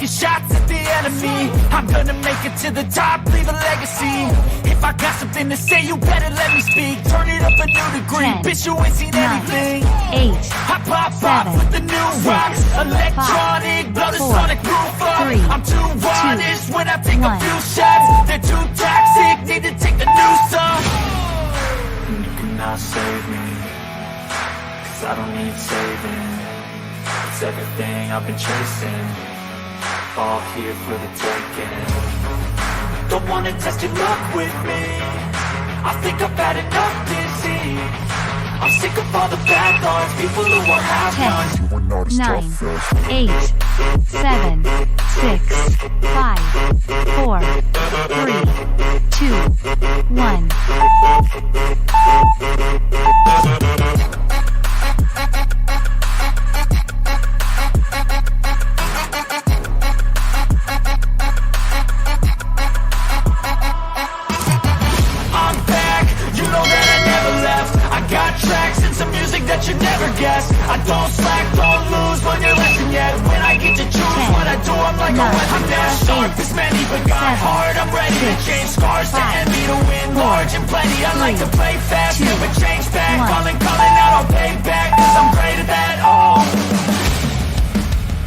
taking shots at the enemy. I'm gonna make it to the top, leave a legacy. If I got something to say, you better let me speak. Turn it up a new degree, 10, bitch, you ain't seen 9, anything. 8, I pop 7, off with the new 6, rocks. Electronic, blow the 4, sonic roof up. 3, I'm too honest when I take 1. a few shots. They're too toxic, need to take the new song. You cannot save me, 'cause I don't need saving. It's everything I've been chasing, all here for the taking. Don't wanna test your luck with me, I think I've had enough disease. I'm sick of all the bad thoughts, people who are half nots. 9, 8, 7, 6, 5, 4, 3, 2, 1. I'm back, you know that I never left. I got tracks and some music that you never guess. I don't slack, don't lose, learn your lesson yet. When I get to choose what I do, I'm like a weapon. That sharp is many, but got hard. I'm ready to change scars to envy, to win large and plenty. I like to play fast, never change back. Calling out, I'll pay back, 'cause I'm great at that. Oh,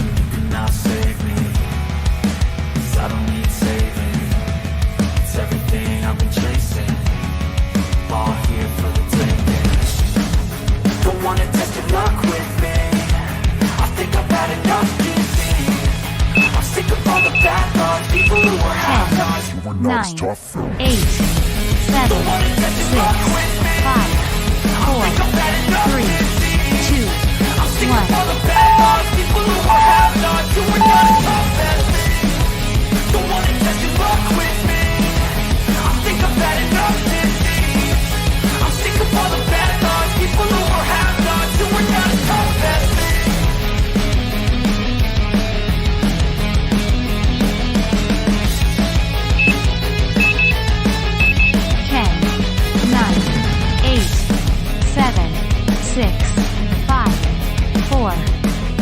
you cannot save me, 'cause I don't need saving. It's everything I've been chasing, all here for the taking. Don't wanna test your luck with me, I think I've had enough disease. I'm sick of all the bad thoughts, people who are half-nots. 9, 8, 7, 6, 5, 4, 3, 2, I'm sick of 1. all the bad thoughts, people who are half-nots, who are not as tough as me. Don't wanna test your luck with me, I think I've had enough disease. I'm sick of all the bad thoughts, people who are half-nots, who are not as tough as me. 10, 9, 8, 7, 6, 5, 4,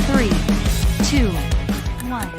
3, 2, 1.